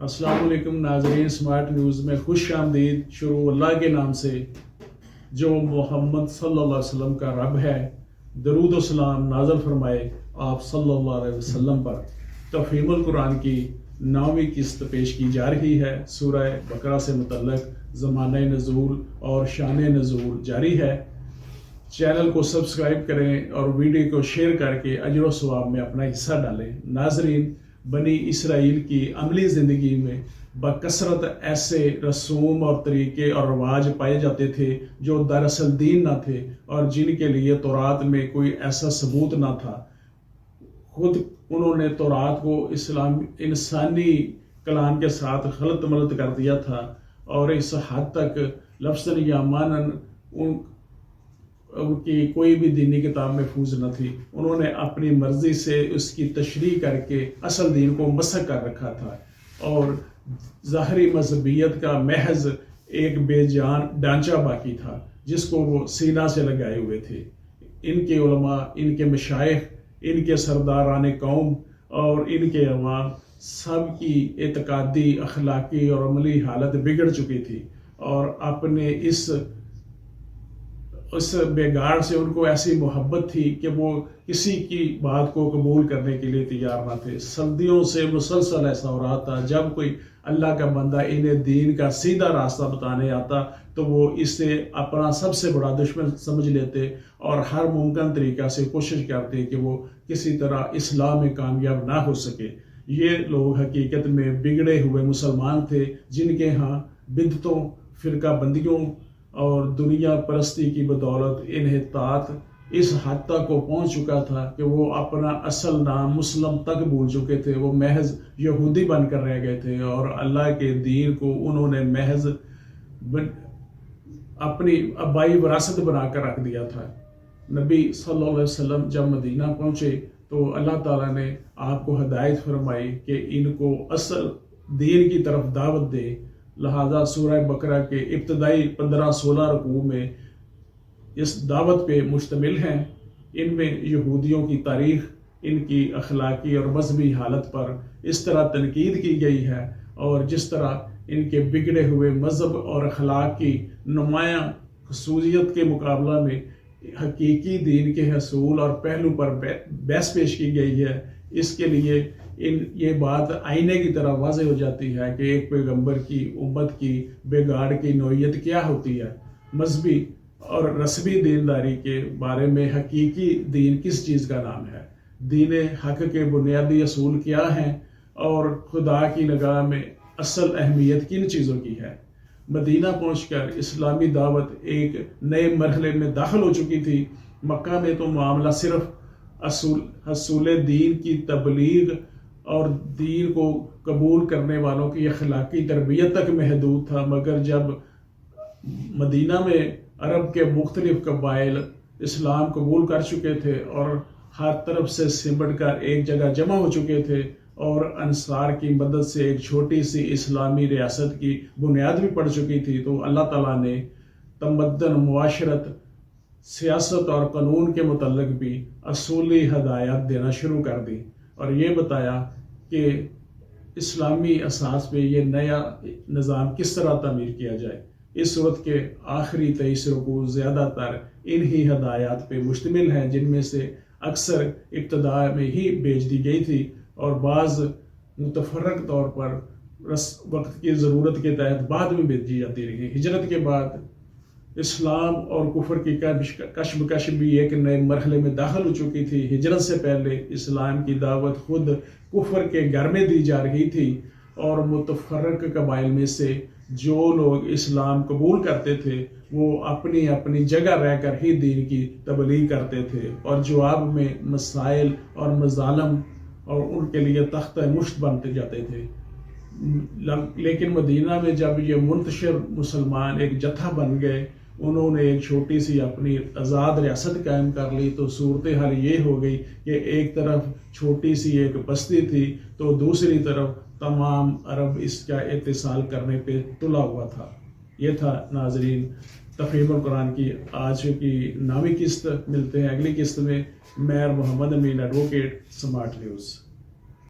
السلام علیکم ناظرین، اسمارٹ نیوز میں خوش آمدید۔ شروع اللہ کے نام سے جو محمد صلی اللہ علیہ وسلم کا رب ہے، درود و سلام نازل فرمائے آپ صلی اللہ علیہ وسلم پر۔ تفہیم القرآن کی 9ویں قسط پیش کی جا رہی ہے۔ سورہ بقرہ سے متعلق زمانہ نزول اور شان نزول جاری ہے۔ چینل کو سبسکرائب کریں اور ویڈیو کو شیئر کر کے اجر و ثواب میں اپنا حصہ ڈالیں۔ ناظرین، بنی اسرائیل کی عملی زندگی میں بکثرت ایسے رسوم اور طریقے اور رواج پائے جاتے تھے جو دراصل دین نہ تھے اور جن کے لیے تورات میں کوئی ایسا ثبوت نہ تھا۔ خود انہوں نے تورات کو انسانی کلام کے ساتھ غلط ملط کر دیا تھا اور اس حد تک لفظاً یا معناً ان کی کوئی بھی دینی کتاب محفوظ نہ تھی۔ انہوں نے اپنی مرضی سے اس کی تشریح کر کے اصل دین کو مسخ کر رکھا تھا اور ظاہری مذہبیت کا محض ایک بے جان ڈھانچہ باقی تھا جس کو وہ سینہ سے لگائے ہوئے تھے۔ ان کے علماء، ان کے مشائخ، ان کے سرداران قوم اور ان کے عوام سب کی اعتقادی، اخلاقی اور عملی حالت بگڑ چکی تھی اور اپنے اس بگاڑ سے ان کو ایسی محبت تھی کہ وہ کسی کی بات کو قبول کرنے کے لیے تیار نہ تھے۔ صدیوں سے مسلسل ایسا ہو رہا تھا، جب کوئی اللہ کا بندہ انہیں دین کا سیدھا راستہ بتانے آتا تو وہ اسے اپنا سب سے بڑا دشمن سمجھ لیتے اور ہر ممکن طریقہ سے کوشش کرتے کہ وہ کسی طرح اسلام میں کامیاب نہ ہو سکے۔ یہ لوگ حقیقت میں بگڑے ہوئے مسلمان تھے جن کے ہاں بدعتوں، فرقہ بندیوں اور دنیا پرستی کی بدولت انحطاط اس حد تک کو پہنچ چکا تھا کہ وہ اپنا اصل نام مسلم تک بھول چکے تھے۔ وہ محض یہودی بن کر رہ گئے تھے اور اللہ کے دین کو انہوں نے محض اپنی آبائی وراثت بنا کر رکھ دیا تھا۔ نبی صلی اللہ علیہ وسلم جب مدینہ پہنچے تو اللہ تعالیٰ نے آپ کو ہدایت فرمائی کہ ان کو اصل دین کی طرف دعوت دے۔ لہذا سورہ بقرہ کے ابتدائی 15-16 رکوع میں اس دعوت پہ مشتمل ہیں۔ ان میں یہودیوں کی تاریخ، ان کی اخلاقی اور مذہبی حالت پر اس طرح تنقید کی گئی ہے اور جس طرح ان کے بگڑے ہوئے مذہب اور اخلاق کی نمایاں خصوصیت کے مقابلہ میں حقیقی دین کے حصول اور پہلو پر بحث پیش کی گئی ہے۔ اس کے لیے یہ بات آئینے کی طرح واضح ہو جاتی ہے کہ ایک پیغمبر کی امت کی بگاڑ کی نوعیت کیا ہوتی ہے۔ مذہبی اور رسمی دینداری کے بارے میں حقیقی دین کس چیز کا نام ہے، دین حق کے بنیادی اصول کیا ہیں اور خدا کی نگاہ میں اصل اہمیت کن چیزوں کی ہے۔ مدینہ پہنچ کر اسلامی دعوت ایک نئے مرحلے میں داخل ہو چکی تھی۔ مکہ میں تو معاملہ صرف حصول دین کی تبلیغ اور دین کو قبول کرنے والوں کی اخلاقی تربیت تک محدود تھا، مگر جب مدینہ میں عرب کے مختلف قبائل اسلام قبول کر چکے تھے اور ہر طرف سے سمٹ کر ایک جگہ جمع ہو چکے تھے اور انصار کی مدد سے ایک چھوٹی سی اسلامی ریاست کی بنیاد بھی پڑ چکی تھی، تو اللہ تعالیٰ نے تمدن، معاشرت، سیاست اور قانون کے متعلق بھی اصولی ہدایات دینا شروع کر دی اور یہ بتایا کہ اسلامی اساس پہ یہ نیا نظام کس طرح تعمیر کیا جائے۔ اس صورت کے آخری 23 رکوع زیادہ تر انہی ہدایات پہ مشتمل ہیں، جن میں سے اکثر ابتدا میں ہی بھیج دی گئی تھی اور بعض متفرق طور پر وقت کی ضرورت کے تحت بعد میں بھیجی جاتی رہی۔ ہجرت کے بعد اسلام اور کفر کی کشمکش بھی ایک نئے مرحلے میں داخل ہو چکی تھی۔ ہجرت سے پہلے اسلام کی دعوت خود کفر کے گھر میں دی جا رہی تھی اور متفرق قبائل میں سے جو لوگ اسلام قبول کرتے تھے وہ اپنی اپنی جگہ رہ کر ہی دین کی تبلیغ کرتے تھے اور جواب میں مسائل اور مظالم اور ان کے لیے تختہ مشت بنتے جاتے تھے۔ لیکن مدینہ میں جب یہ منتشر مسلمان ایک جتھا بن گئے، انہوں نے ایک چھوٹی سی اپنی آزاد ریاست قائم کر لی، تو صورتحال یہ ہو گئی کہ ایک طرف چھوٹی سی ایک بستی تھی تو دوسری طرف تمام عرب اس کا اتصال کرنے پہ تلا ہوا تھا۔ یہ تھا ناظرین تفہیم القرآن کی آج کی 9ویں قسط۔ ملتے ہیں اگلی قسط میں۔ میں محمد امین، ایڈوکیٹ، اسمارٹ نیوز۔